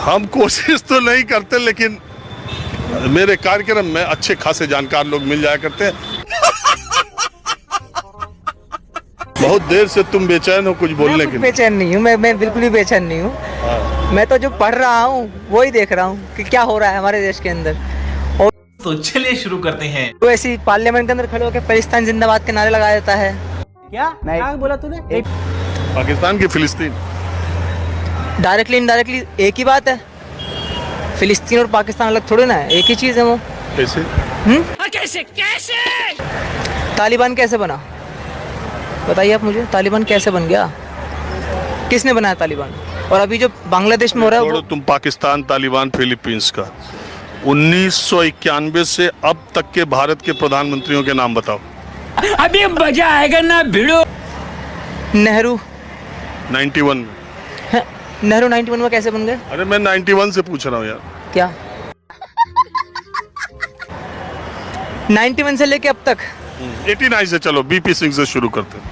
हम कोशिश तो नहीं करते, लेकिन मेरे कार्यक्रम में अच्छे खासे जानकार लोग मिल जाया करते हैं। बहुत देर से तुम बेचैन हो कुछ बोलने के लिए। बेचैन नहीं हूँ मैं बिल्कुल भी बेचैन नहीं हूँ। मैं तो जो पढ़ रहा हूँ वही देख रहा हूँ कि क्या हो रहा है हमारे देश के अंदर। और तो चलिए शुरू करते हैं। तो ऐसी पार्लियामेंट के अंदर खड़े होकर पाकिस्तान जिंदाबाद के नारे लगाया जाता है। क्या बोला तूने? पाकिस्तान की फिलिस्तीन डायरेक्टली इनडायरेक्टली एक ही बात है। फिलिस्तीन और पाकिस्तान अलग थोड़ी ना है, एक ही चीज़ है वो। कैसे? कैसे तालिबान कैसे बना बताइए आप मुझे। तालिबान कैसे बन गया, किसने बनाया तालिबान? और अभी जो बांग्लादेश में हो रहा है वो तुम पाकिस्तान, तालिबान, फिलीपींस का 1991 से अब तक के भारत के प्रधानमंत्रियों के नाम बताओ। अभी मजा आएगा ना भिड़ो। नेहरू 91 में। नेहरू 91 में कैसे बन गए? अरे मैं 91 से पूछ रहा हूँ यार। क्या 91 से लेके अब तक? 89 से चलो, बीपी सिंह से शुरू करते हैं।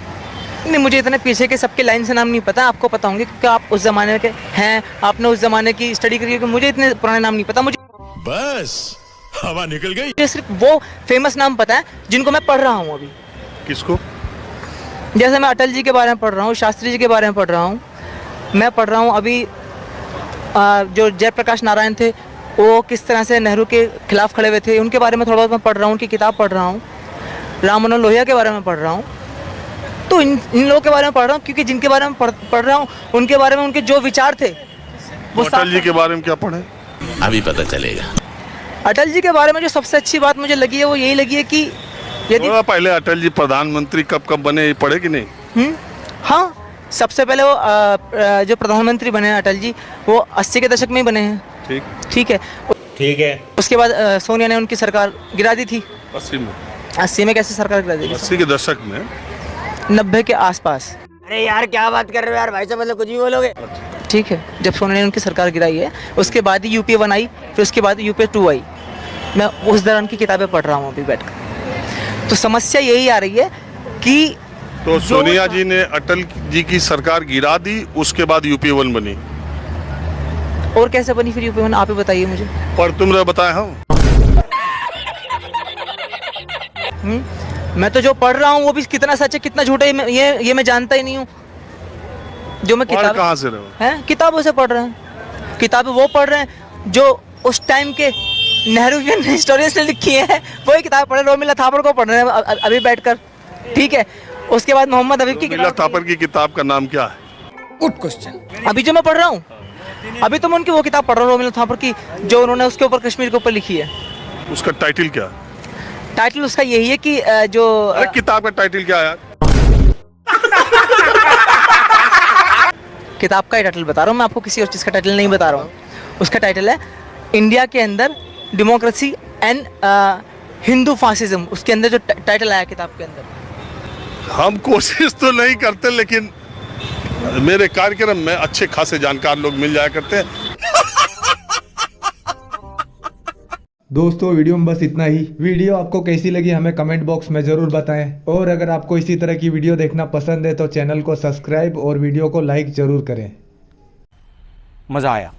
नहीं, मुझे इतने पीछे के सबके लाइन से नाम नहीं पता। आपको पता होंगे क्योंकि आप उस जमाने के हैं, आपने उस जमाने की स्टडी करी है। मुझे इतने पुराने नाम नहीं पता। मुझे बस हवा निकल गई। मुझे सिर्फ वो फेमस नाम पता है जिनको मैं पढ़ रहा हूँ अभी। किसको? जैसे मैं अटल जी के बारे में पढ़ रहा हूँ, शास्त्री जी के बारे में पढ़ रहा हूँ। मैं पढ़ रहा हूँ अभी जो जयप्रकाश नारायण थे वो किस तरह से नेहरू के खिलाफ खड़े हुए थे, उनके बारे में थोड़ा बहुत मैं पढ़ रहा हूँ, उनकी किताब पढ़ रहा हूँ। राम मनोहर लोहिया के बारे में पढ़ रहा हूँ। तो इन लोगों के बारे में पढ़ रहा हूँ क्योंकि जिनके बारे में पढ़ रहा हूँ उनके बारे में उनके जो विचार थे वो अटल जी के बारे में क्या पढ़े? अभी पता चलेगा। अटल जी के बारे में जो सबसे अच्छी बात मुझे लगी है वो यही लगी है कि यदि पहले अटल जी प्रधानमंत्री कब बने पढ़े कि नहीं? हाँ, सबसे पहले वो जो प्रधानमंत्री बने हैं अटल जी वो 80 के दशक में ही बने हैं। ठीक है। उसके बाद सोनिया ने उनकी सरकार गिरा दी थी। 80 में कैसे सरकार गिरा दी? 80 के दशक में, 90 के आसपास। अरे यार क्या बात कर रहे हो यार भाई साहब, मतलब कुछ भी बोलोगे। ठीक है, जब सोनिया ने उनकी सरकार गिराई है उसके बाद ही यूपीए 1 आई, फिर उसके बाद यूपीए 2 आई। मैं उस दौरान की किताबें पढ़ रहा हूँ अभी बैठकर। तो समस्या यही आ रही है कि तो सोनिया जी ने अटल जी की सरकार गिरा दी, उसके बाद यूपीए 1 बनी। और कैसे बनी फिर यूपीए 1? आप ही बताइए मुझे। पर तुमने बताया हूँ। मैं तो जो पढ़ रहा हूँ वो भी कितना सच है कितना झूठ है ये मैं जानता ही नहीं हूँ। जो मैं किताब कहाँ से रहे हो? हैं, किताबों से पढ़ रहे हैं। किताबें वो पढ़ रहे हैं जो उस टाइम के नेहरूवियन हिस्टोरियंस ने लिखी है, वही किताब पढ़ रहे हैं। रोमिला थापर को पढ़ रहे हैं अभी बैठकर। ठीक है, उसके बाद मोहम्मद हबीब की रोमिला थापर की किताब का नाम क्या है? Good question. अभी जो मैं पढ़ रहा हूँ, अभी तो मैं उनकी वो किताब पढ़ रहा हूँ रोमिला थापर की, जो उन्होंने उसके ऊपर कश्मीर के ऊपर लिखी है। उसका टाइटल क्या है? टाइटल उसका यही है कि जो किताब का टाइटल क्या है यार? किताब का टाइटल बता रहा हूँ मैं आपको, किसी और चीज़ का टाइटल नहीं बता रहा हूँ। उसका टाइटल है इंडिया के अंदर डेमोक्रेसी एंड हिंदू फासिज्म। उसके अंदर जो टाइटल आया किताब के अंदर। हम कोशिश तो नहीं करते, लेकिन मेरे कार्यक्रम में अच्छे खासे जानकार लोग मिल जाया करते हैं। दोस्तों वीडियो में बस इतना ही। वीडियो आपको कैसी लगी हमें कमेंट बॉक्स में ज़रूर बताएं, और अगर आपको इसी तरह की वीडियो देखना पसंद है तो चैनल को सब्सक्राइब और वीडियो को लाइक ज़रूर करें। मजा आया।